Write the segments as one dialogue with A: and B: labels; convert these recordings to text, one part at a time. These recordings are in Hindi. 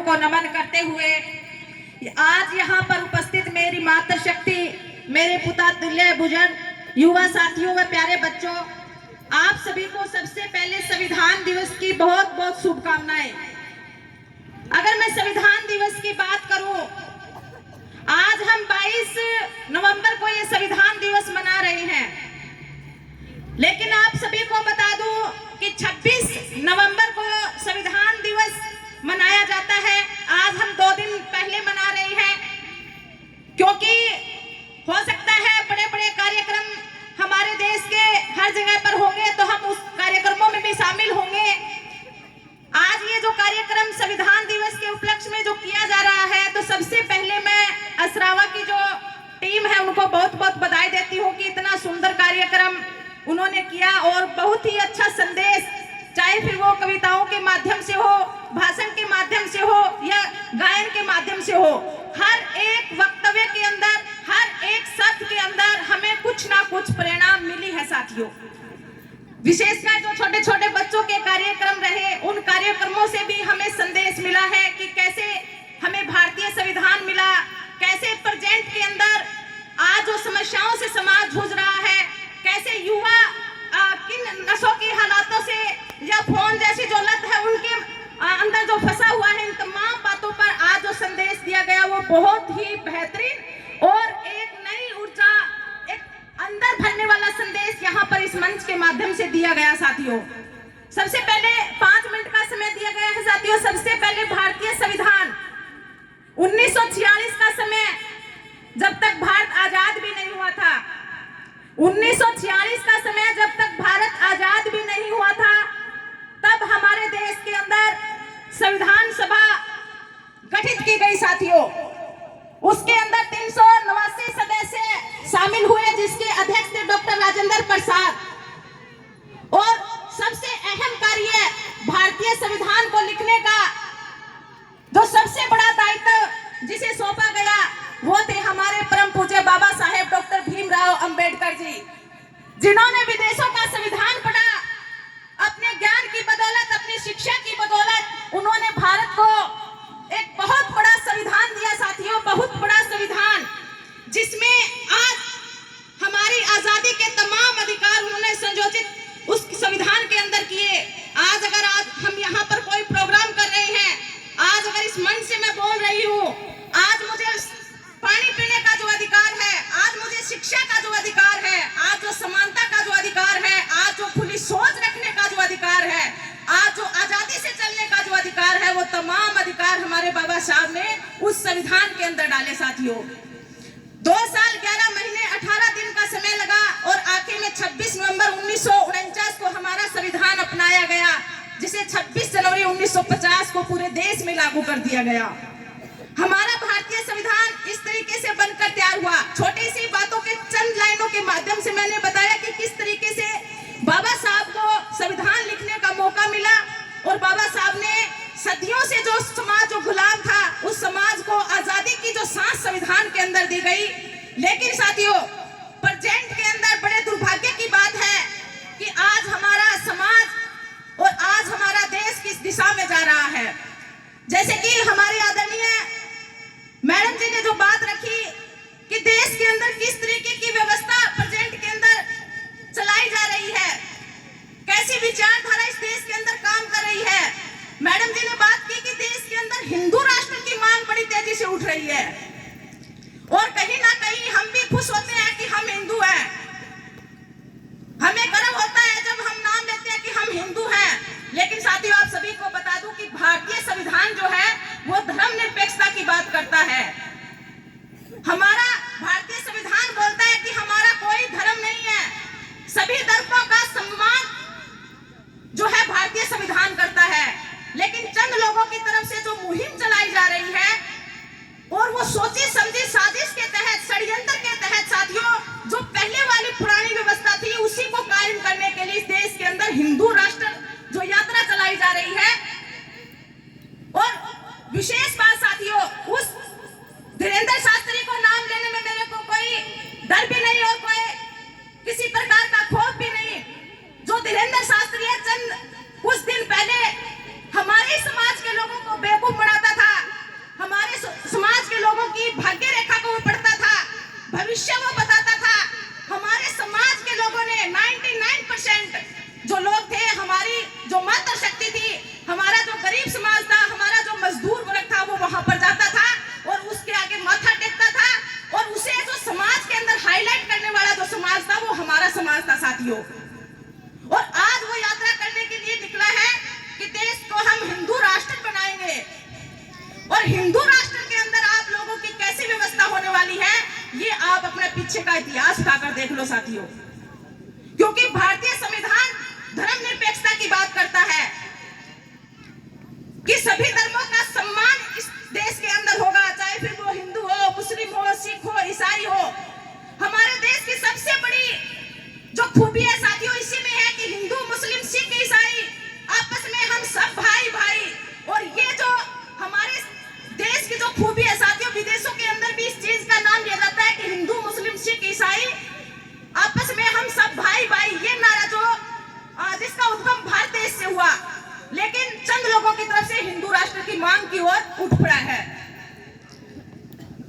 A: को नमन करते हुए आज यहाँ पर उपस्थित मेरी मातृशक्ति, मेरे पुता तुल्य बुजुर्ग, युवा साथियों व प्यारे बच्चों, आप सभी को सबसे पहले संविधान दिवस की बहुत बहुत शुभकामनाएं। अगर मैं संविधान दिवस की बात करूं, आज हम 22 नवंबर को ये संविधान दिवस मना रहे हैं, लेकिन आप सभी को बता दूं कि 26 नवंबर को संविधान दिवस मनाया जाता है। आज हम 2 दिन पहले मना रहे हैं, क्योंकि हो सकता है बड़े बड़े कार्यक्रम हमारे देश के हर जगह पर होंगे, तो हम उस कार्यक्रमों में भी शामिल होंगे। आज ये जो कार्यक्रम संविधान दिवस के उपलक्ष्य में जो किया जा रहा है, तो सबसे पहले मैं असरावा की जो टीम है उनको बहुत बहुत बधाई देती हूँ कि इतना सुंदर कार्यक्रम उन्होंने किया और बहुत ही अच्छा संदेश, चाहे फिर वो कविताओं के माध्यम से हो, भाषण के माध्यम से हो या गायन के माध्यम से हो, हर एक वक्तव्य के अंदर, हर एक शब्द के अंदर हमें कुछ ना कुछ प्रेरणा मिली है साथियों। विशेषकर जो छोटे छोटे बच्चों के कार्यक्रम रहे, उन कार्यक्रमों से भी हमें संदेश मिला है कि कैसे हमें भारतीय संविधान मिला, कैसे प्रेजेंट के अंदर आज जो समस्याओं से समाज जूझ रहा है, कैसे युवा किन नशों की हालातों से या फोन जैसी जो लत है उनके अंदर जो फंसा हुआ है, इन तमाम बातों पर आज जो संदेश दिया गया वो बहुत ही बेहतरीन और एक नई ऊर्जा, एक अंदर भरने वाला संदेश यहाँ पर इस मंच के माध्यम से दिया गया साथियों। सबसे पहले 5 मिनट का समय दिया गया है साथियों। सबसे पहले भारतीय संविधान 1946 का समय, जब तक भारत आजाद भी नहीं हुआ था, 1946 का समय जब तक भारत आजाद भी नहीं हुआ था, तब हमारे देश के अंदर संविधान सभा गठित की गई साथियों। उसके अंदर 389 सदस्य शामिल हुए, जिसके अध्यक्ष थे डॉक्टर राजेंद्र प्रसाद। और सबसे अहम कार्य भारतीय संविधान को लिखने का जो सबसे बड़ा दायित्व जिसे सौंपा गया, वो थे हमारे परम पूज्य बाबा साहेब डॉक्टर भीमराव अंबेडकर जी, जिन्होंने विदेशों का संविधान पढ़ा। अपने ज्ञान की बदौलत, अपनी शिक्षा की बदौलत उन्होंने भारत को एक बहुत बड़ा संविधान दिया साथियों, बहुत बड़ा संविधान, जिसमें आज हमारी आजादी के तमाम अधिकार उन्होंने संयोजित उस संविधान के अंदर किए। आज अगर हम यहाँ पर कोई प्रोग्राम कर रहे हैं, आज अगर इस मंच से मैं बोल रही हूँ, आज मुझे पानी पीने का जो अधिकार है, आज मुझे शिक्षा का जो अधिकार है, आज जो समानता का जो अधिकार है, आज जो खुली सोच रखने का जो अधिकार है, आज जो आजादी से चलने का जो अधिकार है, वो तमाम अधिकार हमारे बाबा साहब ने उस संविधान के अंदर डाले साथियों। 2 साल 11 महीने 18 दिन का समय लगा और आखिर में 26 नवंबर 1949 को हमारा संविधान अपनाया गया, जिसे 26 जनवरी 1950 को पूरे देश में लागू कर दिया गया। हमारा भारतीय संविधान इस तरीके से बनकर तैयार हुआ। छोटी सी बातों के चंद लाइनों के माध्यम से मैंने बताया कि किस तरीके से बाबा साहब को संविधान लिखने का मौका मिला और बाबा साहब ने सदियों से जो समाज जो गुलाम था, उस समाज को आजादी की जो सांस संविधान के अंदर दी गई। लेकिन साथियों, प्रेजेंट के अंदर बड़े दुर्भाग्य की बात है कि आज हमारा समाज और आज हमारा देश किस दिशा में जा रहा है। जैसे कि हमारी आदरणीय मैडम जी ने जो बात रखी कि देश के अंदर किस तरीके की व्यवस्था प्रेजेंट के अंदर चलाई जा रही है, कैसी विचारधारा इस देश के अंदर काम कर रही है। मैडम जी ने बात की कि देश के अंदर हिंदू राष्ट्र की मांग बड़ी तेजी से उठ रही है और कहीं ना कहीं हम भी खुश होते हैं कि हम हिंदू हैं। हमें गर्व होता है जब हम नाम लेते हैं कि हम हिंदू हैं। लेकिन साथियों, आप सभी को बता दूं कि भारतीय संविधान जो है वो धर्मनिरपेक्षता की बात करता है। हमारा भारतीय संविधान बोलता है कि हमारा कोई धर्म नहीं है, सभी धर्मों का सम्मान जो है भारतीय संविधान करता है। लेकिन चंद लोगों की तरफ से जो मुहिम चलाई जा रही है और वो सोची समझी साजिश के तहत, षड्यंत्र के तहत साथियों, जो पहले वाली पुरानी व्यवस्था थी उसी को कायम करने के लिए इस देश के अंदर हिंदू राष्ट्र जो यात्रा चलाई जा रही है। और विशेष बात साथियों, उस धीरेन्द्र शास्त्री को नाम लेने में मेरे को कोई डर भी नहीं और कोई किसी प्रकार का खौफ भी नहीं। जो धीरेन्द्र शास्त्री है, चंद कुछ दिन पहले हमारे समाज के लोगों को बेवकूफ बनाता था भविष्य वो बताता था। हमारे समाज के लोगों ने 99% जो लोग थे, हमारी जो मातृशक्ति थी, हमारा जो गरीब समाज था, हमारा जो मजदूर वर्ग था, वो वहां पर जाता था और उसके आगे माथा टेकता था। और उसे जो समाज के अंदर हाईलाइट करने वाला जो समाज था, वो हमारा समाज था साथियों। और आज वो यात्रा करने के लिए निकला है कि देश को हम हिंदू राष्ट्र बनाएंगे। और हिंदू राष्ट्र के अंदर आप लोगों की कैसी व्यवस्था होने वाली है, ये आप अपने पीछे का इतिहास उठाकर देख लो साथियों। क्योंकि भारतीय संविधान धर्मनिरपेक्षता की बात करता है कि सभी धर्मों का सम्मान इस देश के अंदर होगा, चाहे फिर वो हिंदू हो, मुस्लिम हो, सिख हो, ईसाई हो। हमारे देश की सबसे बड़ी जो खूबी है साथियों इसी में है कि हिंदू, मुस्लिम, सिख, ईसाई आपस में हम सब भाई भाई। और ये जो हमारे देश की जो खूबी है साथियों, विदेशों के अंदर भी इस चीज का नाम लिया जाता है कि हिंदू, मुस्लिम, सिख, ईसाई आपस में हम सब भाई भाई। ये नारा जो जिसका उद्गम भारत देश से हुआ, लेकिन चंद लोगों की तरफ से हिंदू राष्ट्र की मांग की ओर उठ पड़ा है।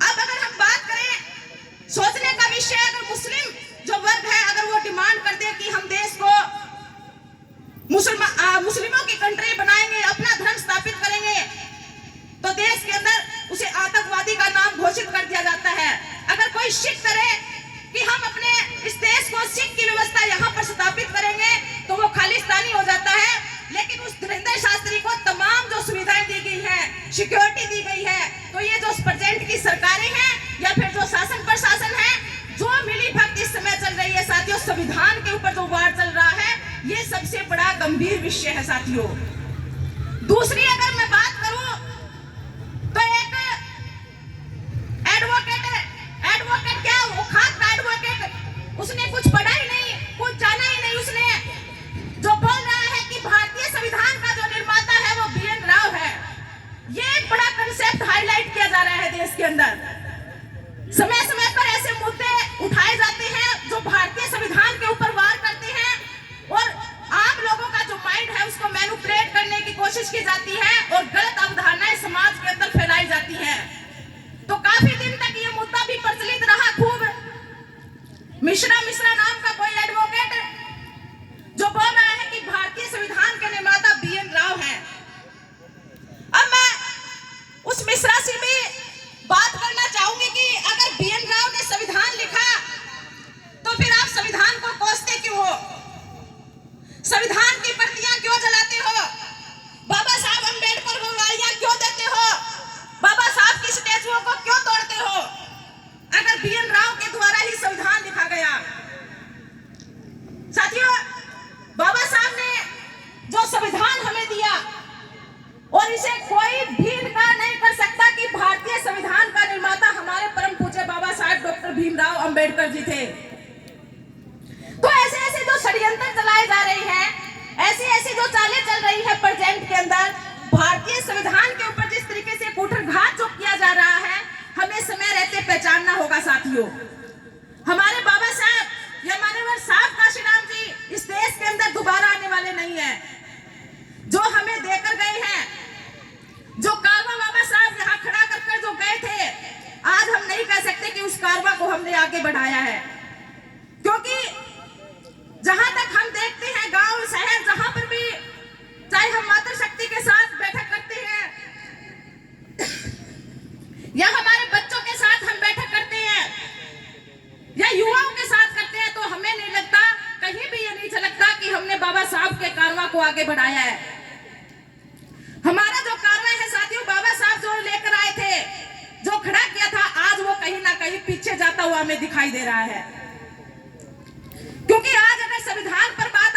A: अब अगर हम बात करें सोचने का विषय, अगर मुस्लिम जो वर्ग है, अगर वो डिमांड कर दे कि हम देश को मुस्लिमों की कंट्री बनाएंगे, अपना धर्म स्थापित करेंगे, तो देश के अंदर उसे आतंकवादी का नाम घोषित कर दिया जाता है। अगर कोई सिख करे कि हम अपने इस देश को सिख की व्यवस्था यहाँ पर स्थापित करेंगे, तो वो खालिस्तानी हो जाता है। लेकिन उस धीरेंद्र शास्त्री को तमाम जो सुविधाएं दी गई है, सिक्योरिटी दी गई है, तो ये जो प्रेजेंट की सरकारें हैं या फिर जो शासन प्रशासन है, जो मिली भगत इस समय चल रही है साथियों, संविधान के ऊपर जो वार चल रहा है, ये सबसे बड़ा गंभीर विषय है साथियों। दूसरी अगर मैं बात करूं तो एक एडवोकेट क्या, वो खास का एडवोकेट, उसने कुछ पढ़ा ही नहीं, कुछ जाना ही नहीं, उसने जो बोल रहा है कि भारतीय संविधान का जो निर्माता है वो BN राव है। ये एक बड़ा कंसेप्ट हाईलाइट किया जा रहा है देश के अंदर। समय समय पर ऐसे मुद्दे उठाए जाते हैं जो भारतीय संविधान के ऊपर वार करते हैं और आम लोगों का जो माइंड है उसको मैनिपुलेट करने की कोशिश की जाती है और गलत अवधारणाएं समाज के अंदर फैलाई जाती हैं। तो काफी दिन तक ये मुद्दा भी प्रचलित रहा खूब। मिश्रा नाम का कोई एडवोकेट जो बोल रहा है कि भारतीय संविधान के निर्माता BN राव है। अब मैं उस मिश्रा से भी बात करना चाहूंगी कि अगर BN राव ने संविधान लिखा तो फिर आप संविधान को कोसते क्यों हो, संविधान की प्रतियां क्यों जलाते हो, बाबा साहब अम्बेडकर को गालियां क्यों देते हो, बाबा साहब की स्टैचुओं को क्यों तोड़ते हो, अगर BN राव के द्वारा ही संविधान लिखा गया। साथियों, बाबा साहब ने जो संविधान हमें दिया और इसे कोई भी इनकार नहीं कर सकता कि भारतीय संविधान का निर्माता हमारे परम पूज्य बाबा साहब डॉक्टर भीमराव अंबेडकर जी थे। तो ऐसे ऐसे जो षड्यंत्र चलाए जा रहे हैं, ऐसी ऐसी जो चालें चल रही है प्रेजेंट के अंदर, भारतीय संविधान के ऊपर जिस तरीके से कुठारघात जो किया जा रहा है, हमें समय रहते पहचानना होगा साथियों। हमारे बाबा साहब या माननीय साहब काशीराम जी इस देश के अंदर दोबारा आने वाले नहीं है। जो हमें देकर गए हैं, जो कारवा बाबा साहब यहाँ खड़ा कर जो गए थे, आज हम नहीं कह सकते कि उस कारवा को हमने आगे बढ़ाया है। क्योंकि जहां तक हम देखते हैं, गांव शहर जहां पर भी, चाहे हम मातृशक्ति के साथ बैठक करते हैं या हमारे बच्चों के साथ हम बैठक करते हैं या युवाओं के साथ करते हैं, तो हमें नहीं लगता, कहीं भी ये नहीं झलकता कि हमने बाबा साहब के कारवा को आगे बढ़ाया है। हमारा जो कारवा है साथियों, बाबा साहब जो लेकर आए थे, जो खड़ा किया था, आज वो कहीं ना कहीं पीछे जाता हुआ हमें दिखाई दे रहा है। क्योंकि आज अगर संविधान पर बात